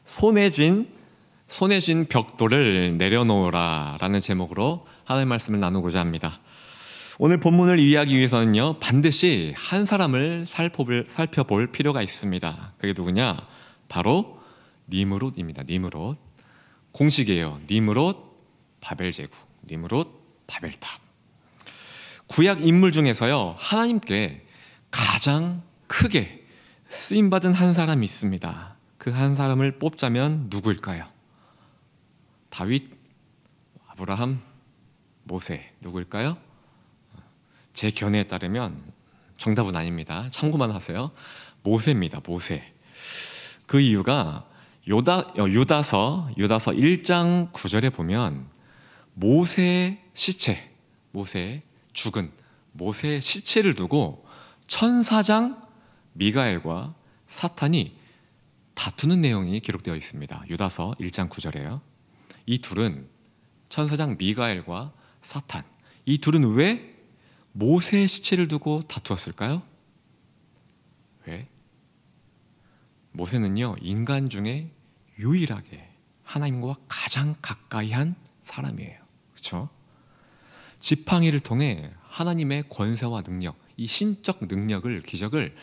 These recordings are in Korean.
손에 쥔 벽돌을 내려놓으라 라는 제목으로 하나님의 말씀을 나누고자 합니다. 오늘 본문을 이해하기 위해서는요, 반드시 한 사람을 살펴볼 필요가 있습니다. 그게 누구냐? 바로 니므롯입니다. 니므롯. 공식이에요. 니므롯 바벨제국, 니므롯 바벨탑. 구약 인물 중에서요, 하나님께 가장 크게 쓰임받은 한 사람이 있습니다. 그 한 사람을 뽑자면 누구일까요? 다윗, 아브라함, 모세, 누구일까요? 제 견해에 따르면 정답은 아닙니다. 참고만 하세요. 모세입니다. 모세. 그 이유가 유다서 1장 9절에 보면 모세의 시체, 죽은 모세의 시체를 두고 천사장 미가엘과 사탄이 다투는 내용이 기록되어 있습니다. 유다서 1장 9절에요. 이 둘은, 천사장 미가엘과 사탄, 이 둘은 왜 모세의 시체를 두고 다투었을까요? 왜? 모세는요, 인간 중에 유일하게 하나님과 가장 가까이 한 사람이에요. 그렇죠? 지팡이를 통해 하나님의 권세와 능력, 이 신적 능력을, 기적을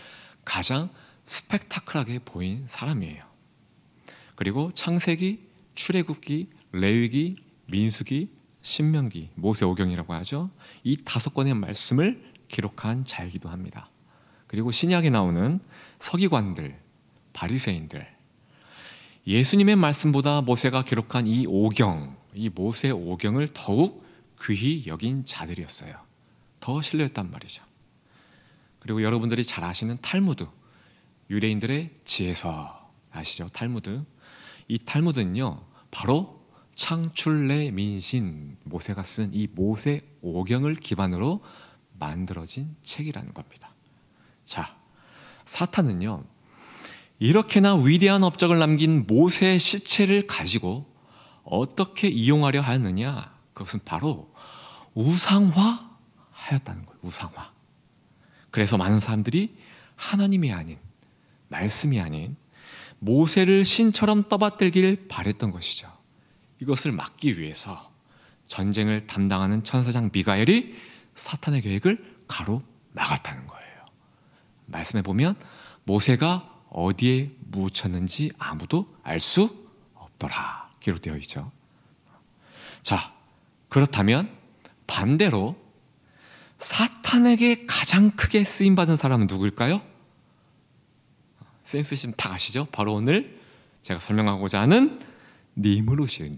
가장 스펙타클하게 보인 사람이에요. 그리고 창세기, 출애굽기, 레위기, 민수기, 신명기, 모세오경이라고 하죠. 이 5권의 말씀을 기록한 자이기도 합니다. 그리고 신약에 나오는 서기관들, 바리새인들, 예수님의 말씀보다 모세가 기록한 이 오경, 이 모세오경을 더욱 귀히 여긴 자들이었어요. 더 신뢰했단 말이죠. 그리고 여러분들이 잘 아시는 탈무드, 유대인들의 지혜서 아시죠? 탈무드. 이 탈무드는요, 바로 창출내 민신, 모세가 쓴 이 모세오경을 기반으로 만들어진 책이라는 겁니다. 자, 사탄은요, 이렇게나 위대한 업적을 남긴 모세의 시체를 가지고 어떻게 이용하려 하였느냐? 그것은 바로 우상화하였다는 거예요. 우상화. 그래서 많은 사람들이 하나님이 아닌, 말씀이 아닌 모세를 신처럼 떠받들길 바랬던 것이죠. 이것을 막기 위해서 전쟁을 담당하는 천사장 미가엘이 사탄의 계획을 가로막았다는 거예요. 말씀해 보면 모세가 어디에 묻혔는지 아무도 알 수 없더라 기록되어 있죠. 자, 그렇다면 반대로 사탄에게 가장 크게 쓰임받은 사람은 누구일까요? 센스 있으면 다 아시죠? 바로 오늘 제가 설명하고자 하는 니므롯이에요.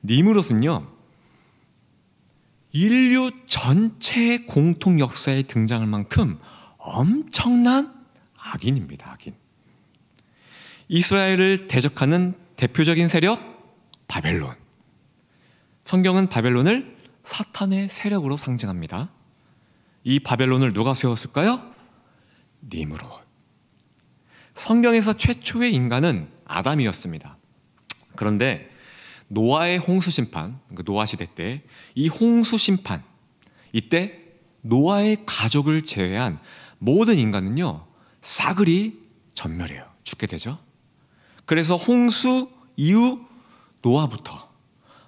니므롯은요, 인류 전체의 공통 역사에 등장할 만큼 엄청난 악인입니다. 악인. 이스라엘을 대적하는 대표적인 세력, 바벨론. 성경은 바벨론을 사탄의 세력으로 상징합니다. 이 바벨론을 누가 세웠을까요? 니므롯. 성경에서 최초의 인간은 아담이었습니다. 그런데 노아의 홍수 심판, 노아 시대 때 이 홍수 심판, 이때 노아의 가족을 제외한 모든 인간은요, 싸그리 전멸해요. 죽게 되죠. 그래서 홍수 이후 노아부터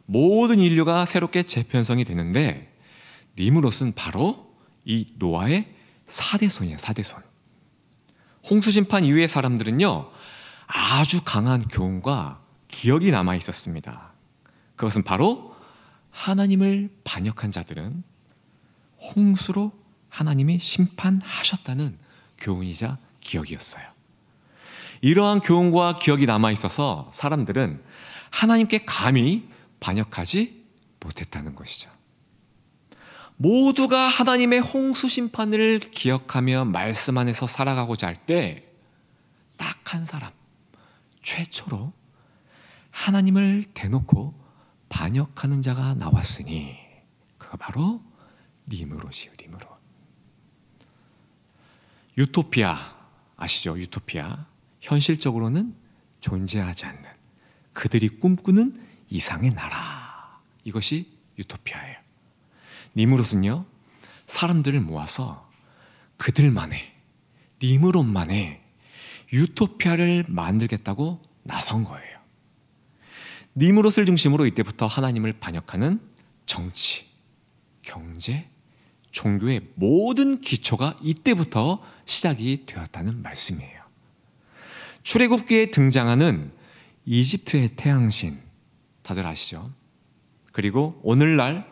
모든 인류가 새롭게 재편성이 되는데, 니므롯은 바로 이 노아의 4대손이에요. 4대손. 홍수 심판 이후의 사람들은요, 아주 강한 교훈과 기억이 남아 있었습니다. 그것은 바로 하나님을 반역한 자들은 홍수로 하나님이 심판하셨다는 교훈이자 기억이었어요. 이러한 교훈과 기억이 남아 있어서 사람들은 하나님께 감히 반역하지 못했다는 것이죠. 모두가 하나님의 홍수 심판을 기억하며 말씀 안에서 살아가고자 할 때 딱 한 사람, 최초로 하나님을 대놓고 반역하는 자가 나왔으니 그가 바로 니므롯이에요. 니므롯. 유토피아 아시죠? 유토피아. 현실적으로는 존재하지 않는, 그들이 꿈꾸는 이상의 나라, 이것이 유토피아예요. 니므롯은요, 사람들을 모아서 그들만의, 니므롯만의 유토피아를 만들겠다고 나선 거예요. 니므롯을 중심으로 이때부터 하나님을 반역하는 정치, 경제, 종교의 모든 기초가 이때부터 시작이 되었다는 말씀이에요. 출애굽기에 등장하는 이집트의 태양신, 다들 아시죠? 그리고 오늘날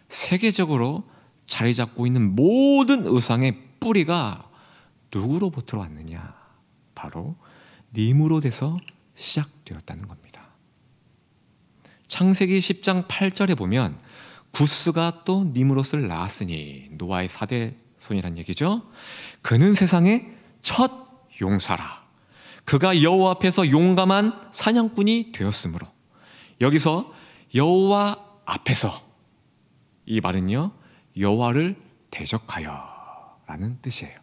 세계적으로 자리 잡고 있는 모든 우상의 뿌리가 누구로부터 왔느냐? 바로 니므롯에서 시작되었다는 겁니다. 창세기 10장 8절에 보면 구스가 또 니므롯을 낳았으니, 노아의 4대 손이란 얘기죠. 그는 세상의 첫 용사라. 그가 여호와 앞에서 용감한 사냥꾼이 되었으므로, 여기서 여호와 앞에서, 이 말은요 여호와를 대적하여 라는 뜻이에요.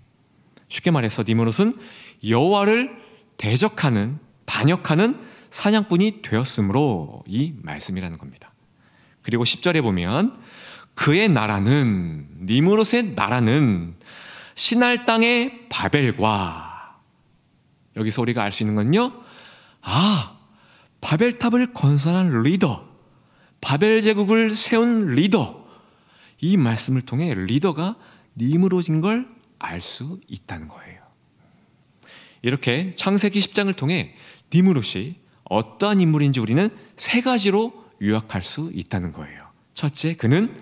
쉽게 말해서 니므롯은 여호와를 대적하는, 반역하는 사냥꾼이 되었으므로 이 말씀이라는 겁니다. 그리고 10절에 보면 그의 나라는, 니므롯의 나라는 시날 땅의 바벨과, 여기서 우리가 알 수 있는 건요, 바벨탑을 건설한 리더, 바벨 제국을 세운 리더, 이 말씀을 통해 리더가 니므롯인 걸 알 수 있다는 거예요. 이렇게 창세기 10장을 통해 니므롯이 어떠한 인물인지 우리는 세 가지로 요약할 수 있다는 거예요. 첫째, 그는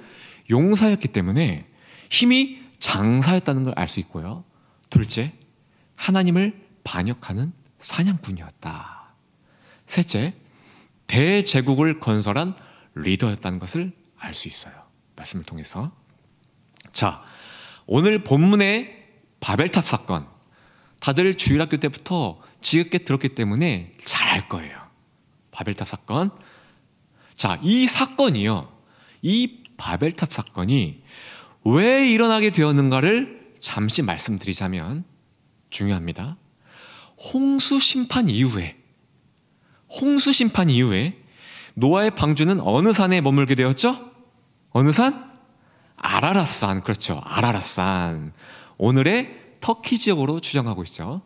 용사였기 때문에 힘이 장사였다는 걸 알 수 있고요. 둘째, 하나님을 반역하는 사냥꾼이었다. 셋째, 대제국을 건설한 리더였다는 것을 알 수 있어요. 말씀을 통해서. 자, 오늘 본문의 바벨탑 사건, 다들 주일학교 때부터 지겹게 들었기 때문에 잘 알 거예요. 바벨탑 사건. 자, 이 사건이요, 이 바벨탑 사건이 왜 일어나게 되었는가를 잠시 말씀드리자면 중요합니다. 홍수 심판 이후에 노아의 방주는 어느 산에 머물게 되었죠? 어느 산? 아라랏산. 그렇죠, 아라랏산. 오늘의 터키 지역으로 추정하고 있죠.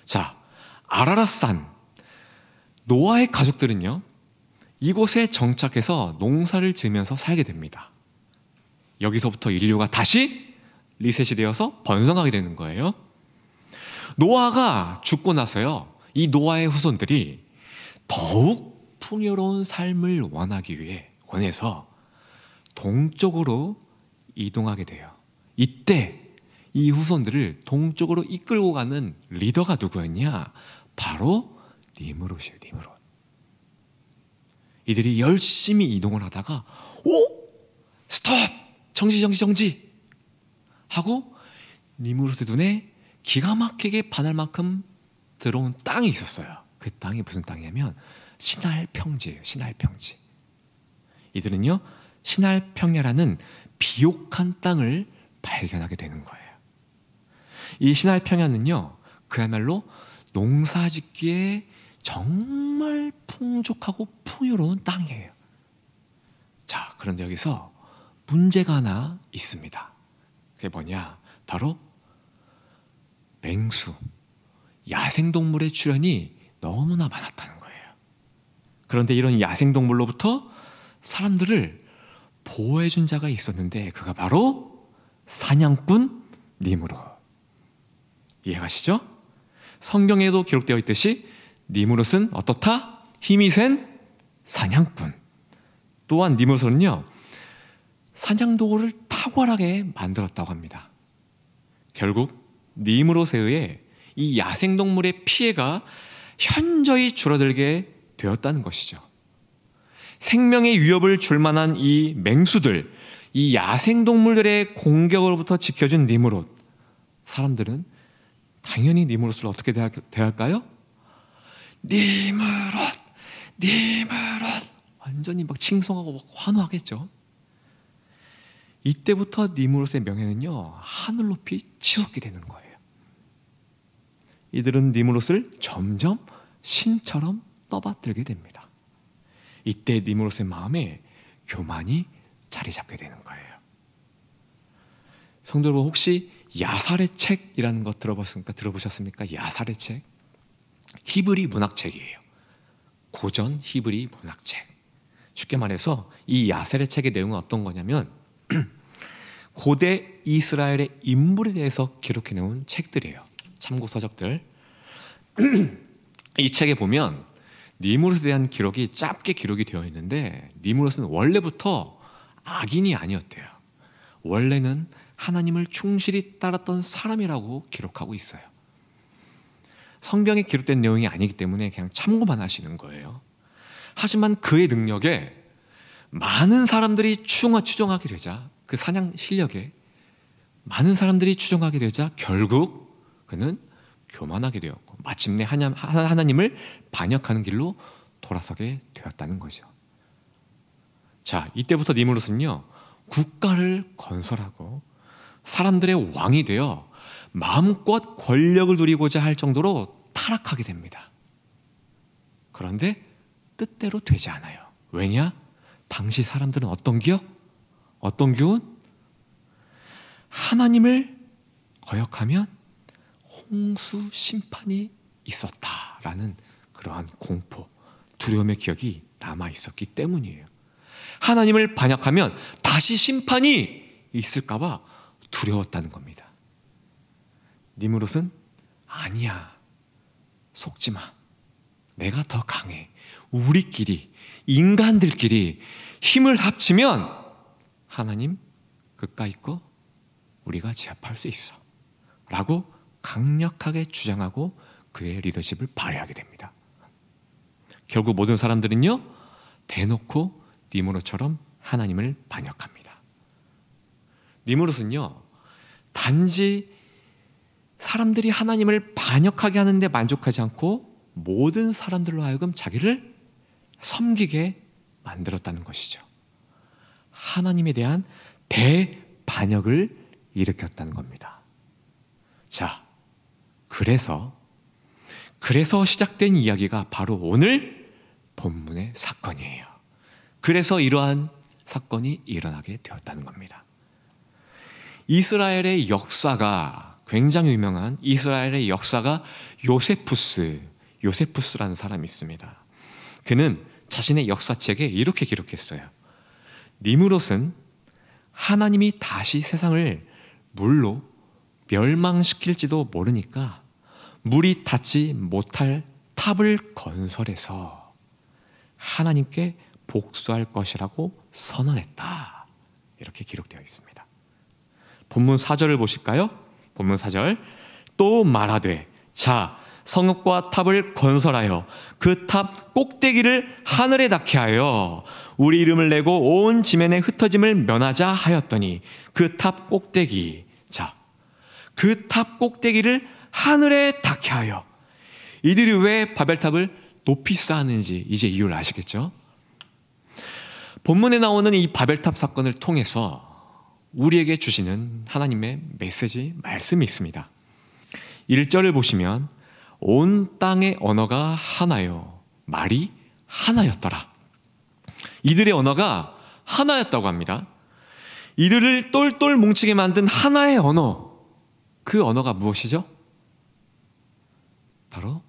자, 아라랏산. 노아의 가족들은요, 이곳에 정착해서 농사를 지으면서 살게 됩니다. 여기서부터 인류가 다시 리셋이 되어서 번성하게 되는 거예요. 노아가 죽고 나서요, 이 노아의 후손들이 더욱 풍요로운 삶을 원해서 동쪽으로 이동하게 돼요. 이때 이 후손들을 동쪽으로 이끌고 가는 리더가 누구였냐? 바로 니므롯이에요. 니므롯. 이들이 열심히 이동을 하다가 스톱! 정지! 하고 니므롯의 눈에 기가 막히게 반할 만큼 들어온 땅이 있었어요. 그 땅이 무슨 땅이냐면 시날 평지예요. 시날 평지. 이들은요, 시날 평야라는 비옥한 땅을 발견하게 되는 거예요. 이 시날 평야는요, 그야말로 농사짓기에 정말 풍족하고 풍요로운 땅이에요. 자, 그런데 여기서 문제가 하나 있습니다. 그게 뭐냐? 바로 맹수, 야생동물의 출현이 너무나 많았다는 거예요. 그런데 이런 야생동물로부터 사람들을 보호해준 자가 있었는데, 그가 바로 사냥꾼 니므롯. 이해가시죠? 성경에도 기록되어 있듯이 니므롯은 어떻다? 힘이 센 사냥꾼. 또한 니므롯은요, 사냥도구를 탁월하게 만들었다고 합니다. 결국 니므롯에 의해 이 야생동물의 피해가 현저히 줄어들게 되었다는 것이죠. 생명의 위협을 줄 만한 이 맹수들, 이 야생동물들의 공격으로부터 지켜준 니므롯. 사람들은 당연히 니므롯을 어떻게 대할까요? 니므롯! 완전히 막 칭송하고 막 환호하겠죠. 이때부터 니므롯의 명예는요, 하늘 높이 치솟게 되는 거예요. 이들은 니므롯을 점점 신처럼 떠받들게 됩니다. 이때 니므롯의 마음에 교만이 자리 잡게 되는 거예요. 성도 여러분, 혹시 야살의 책이라는 것 들어보셨습니까? 야살의 책. 히브리 문학책이에요. 고전 히브리 문학책. 쉽게 말해서 이 야셀의 책의 내용은 어떤 거냐면 고대 이스라엘의 인물에 대해서 기록해 놓은 책들이에요. 참고 서적들. 이 책에 보면 니무롯에 대한 기록이 짧게 기록이 되어 있는데 니무롯은 원래부터 악인이 아니었대요. 원래는 하나님을 충실히 따랐던 사람이라고 기록하고 있어요. 성경에 기록된 내용이 아니기 때문에 그냥 참고만 하시는 거예요. 하지만 그의 능력에 많은 사람들이 추종하게 되자, 그 사냥 실력에 많은 사람들이 추종하게 되자 결국 그는 교만하게 되었고 마침내 하나님을 반역하는 길로 돌아서게 되었다는 거죠. 자, 이때부터 니무롯은요, 국가를 건설하고 사람들의 왕이 되어 마음껏 권력을 누리고자 할 정도로 타락하게 됩니다. 그런데 뜻대로 되지 않아요. 왜냐? 당시 사람들은 어떤 기억? 어떤 교훈? 하나님을 거역하면 홍수 심판이 있었다라는 그러한 공포, 두려움의 기억이 남아 있었기 때문이에요. 하나님을 반역하면 다시 심판이 있을까 봐 두려웠다는 겁니다. 니무롯은 아니야, 속지 마. 내가 더 강해. 우리끼리, 인간들끼리 힘을 합치면 하나님 그까이 거 우리가 제압할 수 있어 라고 강력하게 주장하고 그의 리더십을 발휘하게 됩니다. 결국 모든 사람들은요, 대놓고 니무롯처럼 하나님을 반역합니다. 니무롯은요, 단지 사람들이 하나님을 반역하게 하는데 만족하지 않고 모든 사람들로 하여금 자기를 섬기게 만들었다는 것이죠. 하나님에 대한 대반역을 일으켰다는 겁니다. 자, 그래서 시작된 이야기가 바로 오늘 본문의 사건이에요. 그래서 이러한 사건이 일어나게 되었다는 겁니다. 이스라엘의 역사가 굉장히 유명한 이스라엘의 역사가 요세푸스라는 사람이 있습니다. 그는 자신의 역사책에 이렇게 기록했어요. 니무롯은 하나님이 다시 세상을 물로 멸망시킬지도 모르니까 물이 닿지 못할 탑을 건설해서 하나님께 복수할 것이라고 선언했다. 이렇게 기록되어 있습니다. 본문 4절을 보실까요? 본문 4절. 또 말하되 자, 성읍과 탑을 건설하여 그 탑 꼭대기를 하늘에 닿게 하여 우리 이름을 내고 온 지면에 흩어짐을 면하자 하였더니 그 탑 꼭대기, 자, 그 탑 꼭대기를 하늘에 닿게 하여. 이들이 왜 바벨탑을 높이 쌓았는지 이제 이유를 아시겠죠? 본문에 나오는 이 바벨탑 사건을 통해서 우리에게 주시는 하나님의 메시지, 말씀이 있습니다. 1절을 보시면 온 땅의 언어가 하나요, 말이 하나였더라. 이들의 언어가 하나였다고 합니다. 이들을 똘똘 뭉치게 만든 하나의 언어, 그 언어가 무엇이죠? 바로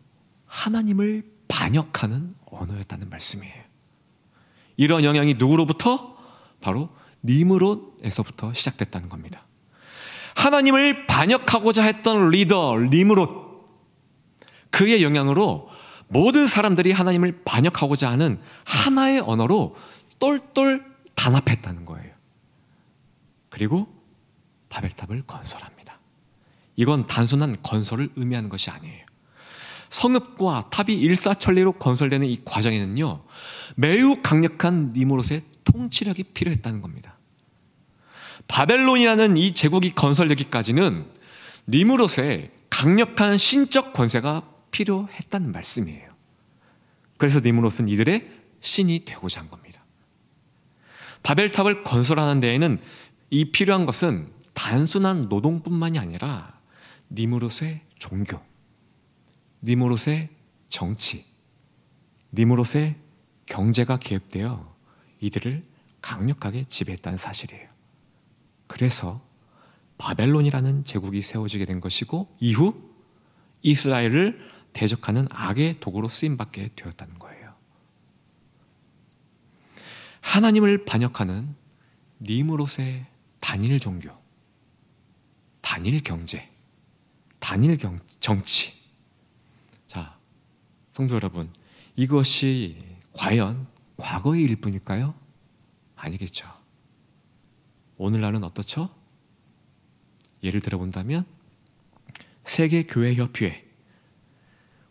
하나님을 반역하는 언어였다는 말씀이에요. 이런 영향이 누구로부터? 바로 니므롯에서부터 시작됐다는 겁니다. 하나님을 반역하고자 했던 리더 니므롯, 그의 영향으로 모든 사람들이 하나님을 반역하고자 하는 하나의 언어로 똘똘 단합했다는 거예요. 그리고 바벨탑을 건설합니다. 이건 단순한 건설을 의미하는 것이 아니에요. 성읍과 탑이 일사천리로 건설되는 이 과정에는요, 매우 강력한 니무롯의 통치력이 필요했다는 겁니다. 바벨론이라는 이 제국이 건설되기까지는 니무롯의 강력한 신적 권세가 필요했다는 말씀이에요. 그래서 니무롯은 이들의 신이 되고자 한 겁니다. 바벨탑을 건설하는 데에는 이 필요한 것은 단순한 노동뿐만이 아니라 니무롯의 종교, 니무롯의 정치, 니무롯의 경제가 기획되어 이들을 강력하게 지배했다는 사실이에요. 그래서 바벨론이라는 제국이 세워지게 된 것이고 이후 이스라엘을 대적하는 악의 도구로 쓰임받게 되었다는 거예요. 하나님을 반역하는 니므롯의 단일 종교, 단일 경제, 단일 정치. 자, 성도 여러분, 이것이 과연 과거의 일뿐일까요? 아니겠죠. 오늘날은 어떻죠? 예를 들어본다면 세계교회협의회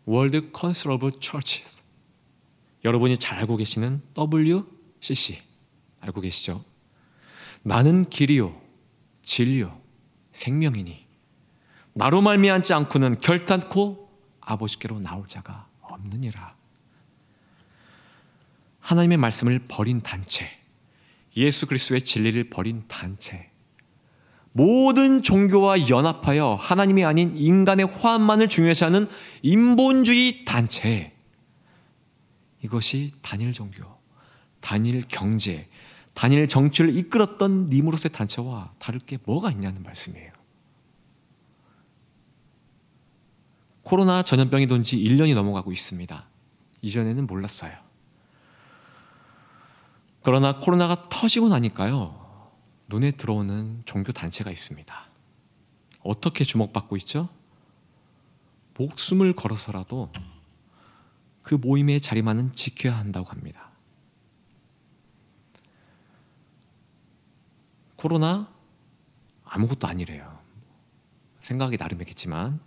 World Council of Churches, 여러분이 잘 알고 계시는 WCC 알고 계시죠? 나는 길이요 진리요 생명이니 나로 말미암지 않고는 결단코 아버지께로 나올 자가 없느니라. 하나님의 말씀을 버린 단체, 예수 그리스도의 진리를 버린 단체, 모든 종교와 연합하여 하나님이 아닌 인간의 화합만을 중요시하는 인본주의 단체, 이것이 단일 종교, 단일 경제, 단일 정치를 이끌었던 니므롯의 단체와 다를 게 뭐가 있냐는 말씀이에요. 코로나 전염병이 돈 지 1년이 넘어가고 있습니다. 이전에는 몰랐어요. 그러나 코로나가 터지고 나니까요, 눈에 들어오는 종교 단체가 있습니다. 어떻게 주목받고 있죠? 목숨을 걸어서라도 그 모임의 자리만은 지켜야 한다고 합니다. 코로나 아무것도 아니래요. 생각이 나름이겠지만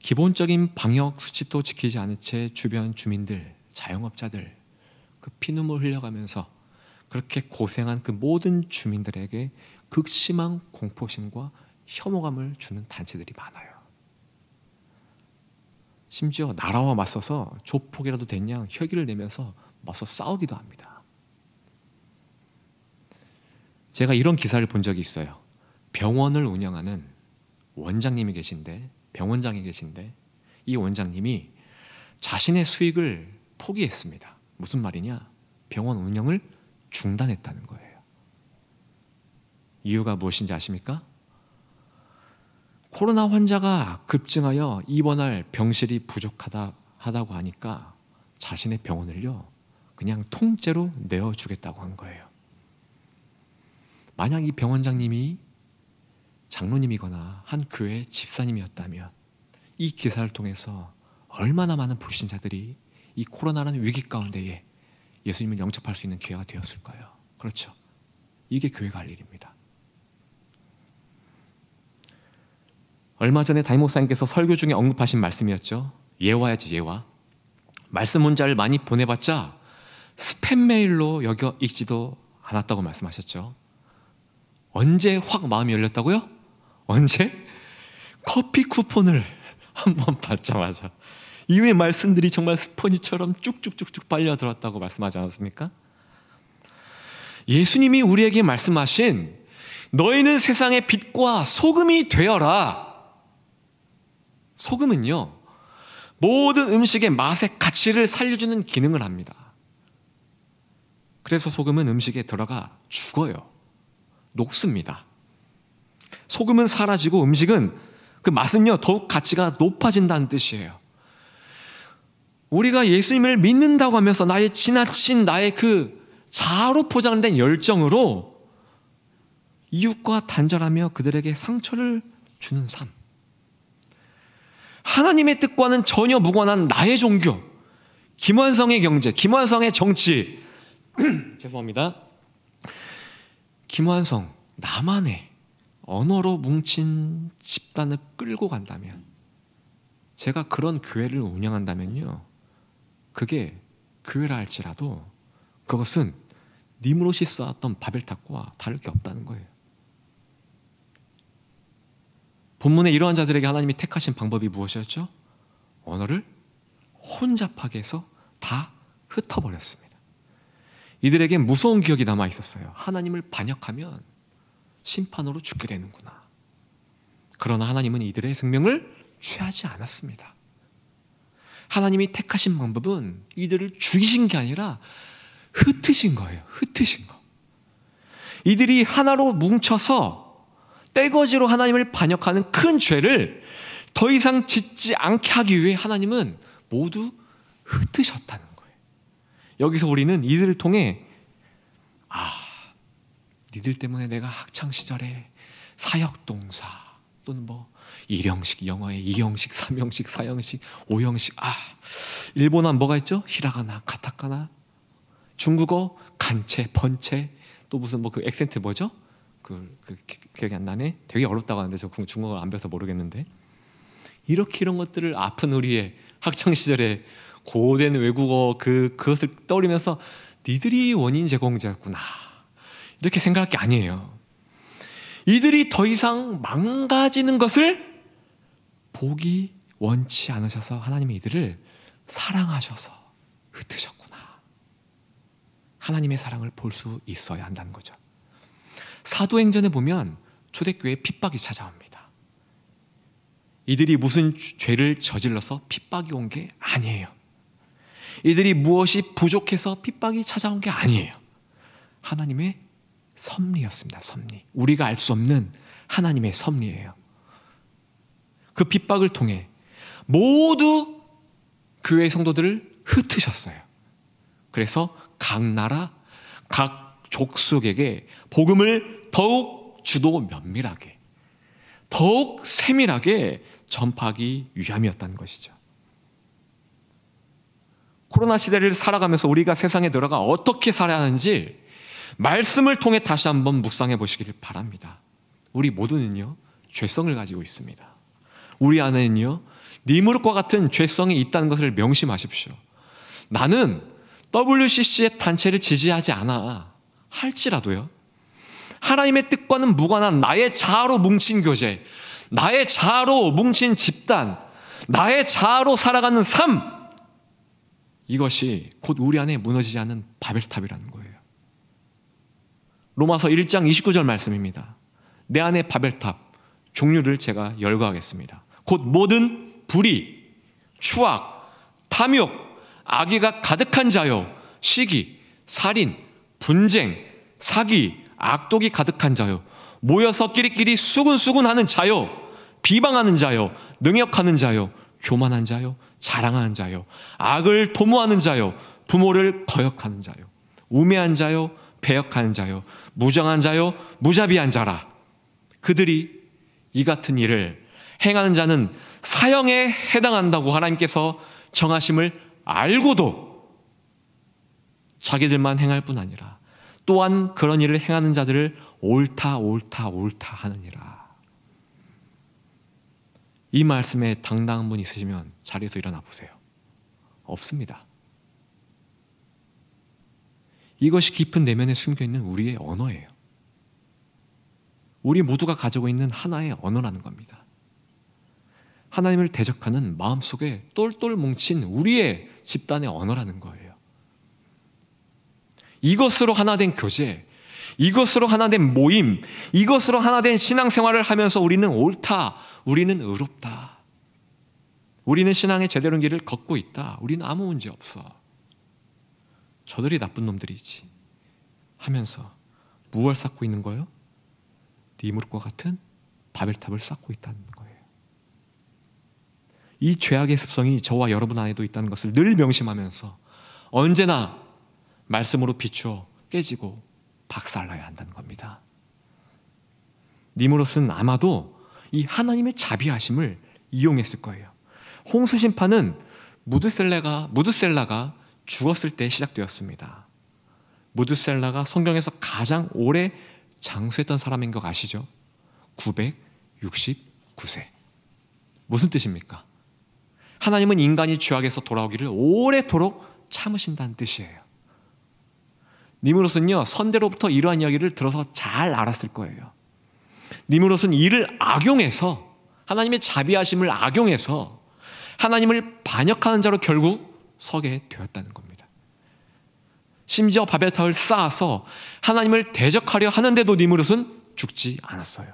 기본적인 방역 수칙도 지키지 않은 채 주변 주민들, 자영업자들 그 피눈물 흘려가면서 그렇게 고생한 그 모든 주민들에게 극심한 공포심과 혐오감을 주는 단체들이 많아요. 심지어 나라와 맞서서 조폭이라도 된 양 혈기를 내면서 맞서 싸우기도 합니다. 제가 이런 기사를 본 적이 있어요. 병원을 운영하는 원장님이 계신데, 병원장이 계신데 이 원장님이 자신의 수익을 포기했습니다. 무슨 말이냐? 병원 운영을 중단했다는 거예요. 이유가 무엇인지 아십니까? 코로나 환자가 급증하여 입원할 병실이 부족하다고 하니까 자신의 병원을요 그냥 통째로 내어주겠다고 한 거예요. 만약 이 병원장님이 장로님이거나 한 교회 집사님이었다면 이 기사를 통해서 얼마나 많은 불신자들이 이 코로나라는 위기 가운데에 예수님을 영접할 수 있는 기회가 되었을까요? 그렇죠. 이게 교회가 할 일입니다. 얼마 전에 담임 목사님께서 설교 중에 언급하신 말씀이었죠. 예화야지, 예화. 말씀 문자를 많이 보내봤자 스팸 메일로 여겨 읽지도 않았다고 말씀하셨죠. 언제 확 마음이 열렸다고요? 언제? 커피 쿠폰을 한번 받자마자 이후의 말씀들이 정말 스포니처럼 쭉쭉쭉쭉 빨려들었다고 말씀하지 않았습니까? 예수님이 우리에게 말씀하신 너희는 세상의 빛과 소금이 되어라. 소금은요 모든 음식의 맛의 가치를 살려주는 기능을 합니다. 그래서 소금은 음식에 들어가 죽어요. 녹습니다. 소금은 사라지고 음식은 그 맛은요 더욱 가치가 높아진다는 뜻이에요. 우리가 예수님을 믿는다고 하면서 나의 지나친 나의 그 자아로 포장된 열정으로 이웃과 단절하며 그들에게 상처를 주는 삶, 하나님의 뜻과는 전혀 무관한 나의 종교, 김완성의 경제, 김완성의 정치 죄송합니다. 김완성, 나만의 언어로 뭉친 집단을 끌고 간다면, 제가 그런 교회를 운영한다면요 그게 교회라 할지라도 그것은 니므롯이 쌓았던 바벨탑과 다를 게 없다는 거예요. 본문에 이러한 자들에게 하나님이 택하신 방법이 무엇이었죠? 언어를 혼잡하게 해서 다 흩어버렸습니다. 이들에게 무서운 기억이 남아 있었어요. 하나님을 반역하면 심판으로 죽게 되는구나. 그러나 하나님은 이들의 생명을 취하지 않았습니다. 하나님이 택하신 방법은 이들을 죽이신 게 아니라 흩으신 거예요. 흩으신 거. 이들이 하나로 뭉쳐서 떼거지로 하나님을 반역하는 큰 죄를 더 이상 짓지 않게 하기 위해 하나님은 모두 흩으셨다는 거예요. 여기서 우리는 이들을 통해 니들 때문에 내가 학창시절에 사역동사 또는 뭐 1형식 영어에 2형식, 3형식, 4형식, 5형식 일본어 뭐가 있죠? 히라가나, 카타카나, 중국어 간체, 번체, 또 무슨 뭐 그 액센트 뭐죠? 기억이 안 나네. 되게 어렵다고 하는데 저 중국어를 안 배워서 모르겠는데 이렇게 이런 것들을 아픈 우리의 학창 시절에 고된 외국어 그것을 떠올리면서 니들이 원인 제공자였구나 이렇게 생각할 게 아니에요. 이들이 더 이상 망가지는 것을 보기 원치 않으셔서 하나님이 이들을 사랑하셔서 흩으셨구나. 하나님의 사랑을 볼 수 있어야 한다는 거죠. 사도행전에 보면 초대교회에 핍박이 찾아옵니다. 이들이 무슨 죄를 저질러서 핍박이 온 게 아니에요. 이들이 무엇이 부족해서 핍박이 찾아온 게 아니에요. 하나님의 섭리였습니다. 섭리. 우리가 알 수 없는 하나님의 섭리예요. 그 핍박을 통해 모두 교회 성도들을 흩으셨어요. 그래서 각 나라, 각 족속에게 복음을 더욱 주도 면밀하게, 더욱 세밀하게 전파하기 위함이었다는 것이죠. 코로나 시대를 살아가면서 우리가 세상에 들어가 어떻게 살아야 하는지 말씀을 통해 다시 한번 묵상해 보시기를 바랍니다. 우리 모두는요, 죄성을 가지고 있습니다. 우리 안에는요, 니무롯과 같은 죄성이 있다는 것을 명심하십시오. 나는 WCC의 단체를 지지하지 않아 할지라도요, 하나님의 뜻과는 무관한 나의 자아로 뭉친 교제, 나의 자아로 뭉친 집단, 나의 자아로 살아가는 삶, 이것이 곧 우리 안에 무너지지 않는 바벨탑이라는 거예요. 로마서 1장 29절 말씀입니다. 내 안에 바벨탑, 종류를 제가 열거하겠습니다. 곧 모든 불의, 추악, 탐욕, 악의가 가득한 자요, 시기, 살인, 분쟁, 사기, 악독이 가득한 자요, 모여서 끼리끼리 수군수군하는 자요, 비방하는 자요, 능욕하는 자요, 교만한 자요, 자랑하는 자요, 악을 도모하는 자요, 부모를 거역하는 자요, 우매한 자요, 배역하는 자요, 무정한 자요, 무자비한 자라. 그들이 이 같은 일을 행하는 자는 사형에 해당한다고 하나님께서 정하심을 알고도 자기들만 행할 뿐 아니라 또한 그런 일을 행하는 자들을 옳다 하느니라. 이 말씀에 당당한 분 있으시면 자리에서 일어나 보세요. 없습니다. 이것이 깊은 내면에 숨겨있는 우리의 언어예요. 우리 모두가 가지고 있는 하나의 언어라는 겁니다. 하나님을 대적하는 마음속에 똘똘 뭉친 우리의 집단의 언어라는 거예요. 이것으로 하나된 교제, 이것으로 하나된 모임, 이것으로 하나된 신앙생활을 하면서 우리는 옳다, 우리는 의롭다, 우리는 신앙의 제대로 된 길을 걷고 있다, 우리는 아무 문제 없어, 저들이 나쁜 놈들이지 하면서 무엇을 쌓고 있는 거예요? 니무롯과 같은 바벨탑을 쌓고 있다는 거예요. 이 죄악의 습성이 저와 여러분 안에도 있다는 것을 늘 명심하면서 언제나 말씀으로 비추어 깨지고 박살나야 한다는 겁니다. 니무롯은 아마도 이 하나님의 자비하심을 이용했을 거예요. 홍수 심판은 무드셀라가 죽었을 때 시작되었습니다. 무드셀라가 성경에서 가장 오래 장수했던 사람인 거 아시죠? 969세. 무슨 뜻입니까? 하나님은 인간이 죄악에서 돌아오기를 오래도록 참으신다는 뜻이에요. 니무롯은요, 선대로부터 이러한 이야기를 들어서 잘 알았을 거예요. 니무롯은 이를 악용해서, 하나님의 자비하심을 악용해서 하나님을 반역하는 자로 결국 서게 되었다는 겁니다. 심지어 바벨탑을 쌓아서 하나님을 대적하려 하는데도 니무롯은 죽지 않았어요.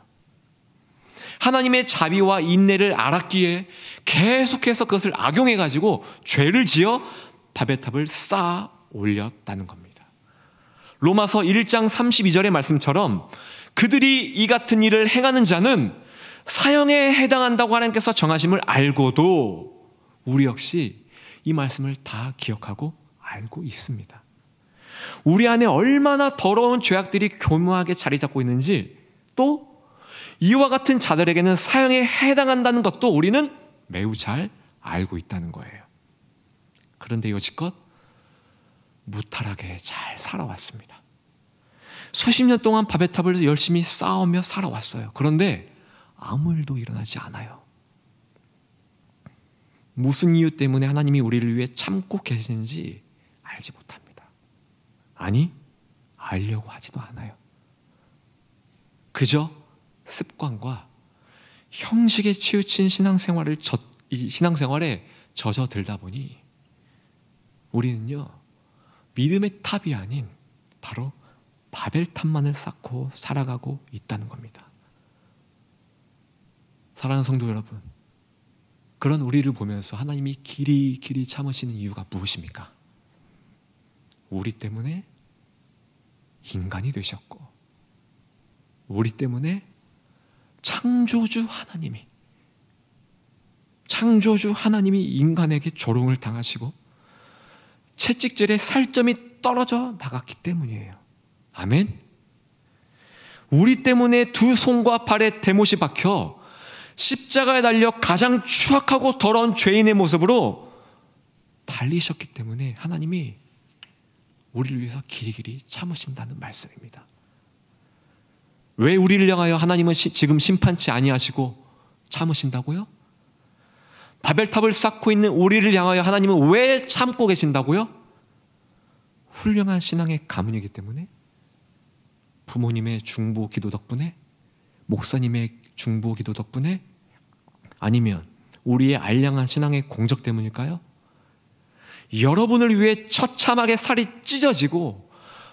하나님의 자비와 인내를 알았기에 계속해서 그것을 악용해가지고 죄를 지어 바벨탑을 쌓아 올렸다는 겁니다. 로마서 1장 32절의 말씀처럼 그들이 이 같은 일을 행하는 자는 사형에 해당한다고 하나님께서 정하심을 알고도 우리 역시 이 말씀을 다 기억하고 알고 있습니다. 우리 안에 얼마나 더러운 죄악들이 교묘하게 자리 잡고 있는지, 또 이와 같은 자들에게는 사형에 해당한다는 것도 우리는 매우 잘 알고 있다는 거예요. 그런데 여지껏 무탈하게 잘 살아왔습니다. 수십 년 동안 바벨탑을 열심히 쌓으며 살아왔어요. 그런데 아무 일도 일어나지 않아요. 무슨 이유 때문에 하나님이 우리를 위해 참고 계시는지 알지 못합니다. 아니, 알려고 하지도 않아요. 그저 습관과 형식에 치우친 신앙생활에 젖어들다 보니 우리는요, 믿음의 탑이 아닌 바로 바벨탑만을 쌓고 살아가고 있다는 겁니다. 사랑하는 성도 여러분, 그런 우리를 보면서 하나님이 길이 참으시는 이유가 무엇입니까? 우리 때문에 인간이 되셨고, 우리 때문에 창조주 하나님이 인간에게 조롱을 당하시고 채찍질에 살점이 떨어져 나갔기 때문이에요. 아멘. 우리 때문에 두 손과 발에 대못이 박혀 십자가에 달려 가장 추악하고 더러운 죄인의 모습으로 달리셨기 때문에 하나님이 우리를 위해서 길이 참으신다는 말씀입니다. 왜 우리를 향하여 하나님은 지금 심판치 아니하시고 참으신다고요? 바벨탑을 쌓고 있는 우리를 향하여 하나님은 왜 참고 계신다고요? 훌륭한 신앙의 가문이기 때문에, 부모님의 중보 기도 덕분에, 목사님의 중보 기도 덕분에, 아니면 우리의 알량한 신앙의 공적 때문일까요? 여러분을 위해 처참하게 살이 찢어지고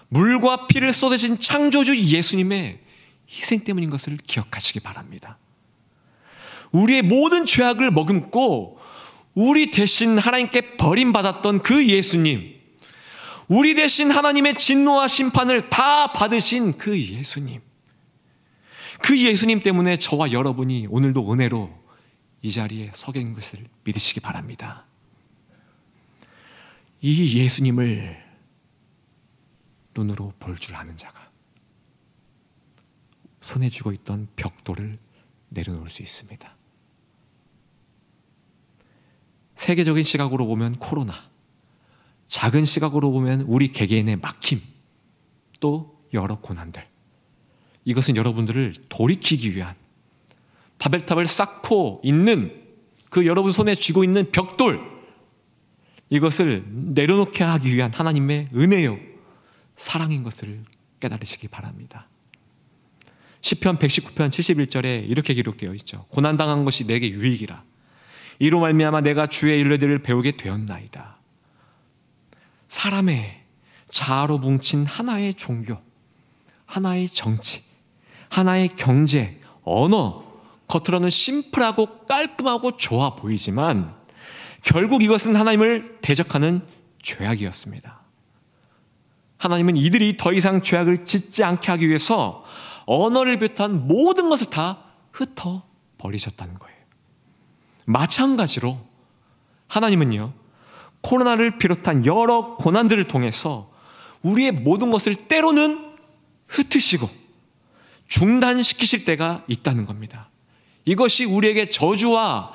물과 피를 쏟으신 창조주 예수님의 희생 때문인 것을 기억하시기 바랍니다. 우리의 모든 죄악을 머금고 우리 대신 하나님께 버림받았던 그 예수님, 우리 대신 하나님의 진노와 심판을 다 받으신 그 예수님, 그 예수님 때문에 저와 여러분이 오늘도 은혜로 이 자리에 서 계신 것을 믿으시기 바랍니다. 이 예수님을 눈으로 볼 줄 아는 자가 손에 쥐고 있던 벽돌을 내려놓을 수 있습니다. 세계적인 시각으로 보면 코로나, 작은 시각으로 보면 우리 개개인의 막힘, 또 여러 고난들, 이것은 여러분들을 돌이키기 위한, 바벨탑을 쌓고 있는 그 여러분 손에 쥐고 있는 벽돌, 이것을 내려놓게 하기 위한 하나님의 은혜요, 사랑인 것을 깨달으시기 바랍니다. 시편 119편 71절에 이렇게 기록되어 있죠. 고난당한 것이 내게 유익이라. 이로 말미암아 내가 주의 일들을 배우게 되었나이다. 사람의 자아로 뭉친 하나의 종교, 하나의 정치, 하나의 경제, 언어, 겉으로는 심플하고 깔끔하고 좋아 보이지만 결국 이것은 하나님을 대적하는 죄악이었습니다. 하나님은 이들이 더 이상 죄악을 짓지 않게 하기 위해서 언어를 비롯한 모든 것을 다 흩어 버리셨다는 거예요. 마찬가지로 하나님은요, 코로나를 비롯한 여러 고난들을 통해서 우리의 모든 것을 때로는 흩으시고 중단시키실 때가 있다는 겁니다. 이것이 우리에게 저주와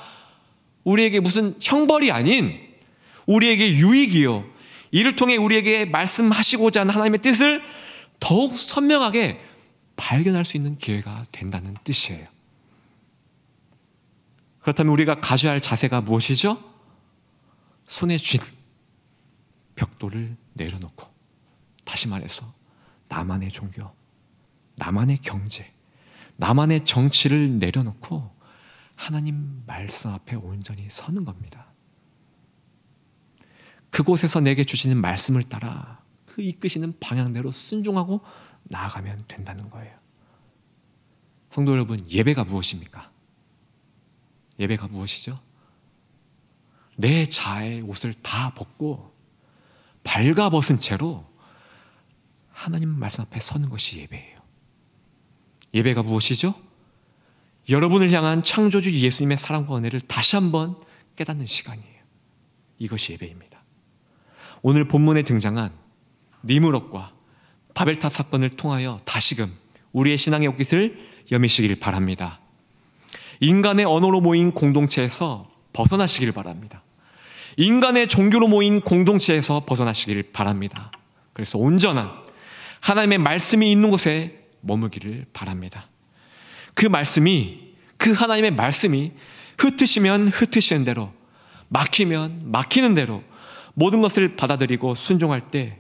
우리에게 무슨 형벌이 아닌 우리에게 유익이요, 이를 통해 우리에게 말씀하시고자 하는 하나님의 뜻을 더욱 선명하게 발견할 수 있는 기회가 된다는 뜻이에요. 그렇다면 우리가 가져야 할 자세가 무엇이죠? 손에 쥔 벽돌을 내려놓고, 다시 말해서 나만의 종교, 나만의 경제, 나만의 정치를 내려놓고 하나님 말씀 앞에 온전히 서는 겁니다. 그곳에서 내게 주시는 말씀을 따라 그 이끄시는 방향대로 순종하고 나아가면 된다는 거예요. 성도 여러분, 예배가 무엇입니까? 예배가 무엇이죠? 내 자아의 옷을 다 벗고 발가벗은 채로 하나님 말씀 앞에 서는 것이 예배예요. 예배가 무엇이죠? 여러분을 향한 창조주 예수님의 사랑과 은혜를 다시 한번 깨닫는 시간이에요. 이것이 예배입니다. 오늘 본문에 등장한 니므롯과 바벨탑 사건을 통하여 다시금 우리의 신앙의 옷깃을 여미시길 바랍니다. 인간의 언어로 모인 공동체에서 벗어나시길 바랍니다. 인간의 종교로 모인 공동체에서 벗어나시길 바랍니다. 그래서 온전한 하나님의 말씀이 있는 곳에 머무기를 바랍니다. 그 하나님의 말씀이 흩으시면 흩으시는 대로, 막히면 막히는 대로 모든 것을 받아들이고 순종할 때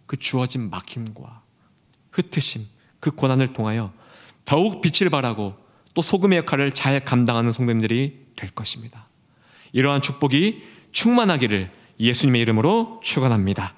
그 주어진 막힘과 흩으심, 그 고난을 통하여 더욱 빛을 발하고 또 소금의 역할을 잘 감당하는 성도님들이 될 것입니다. 이러한 축복이 충만하기를 예수님의 이름으로 축원합니다.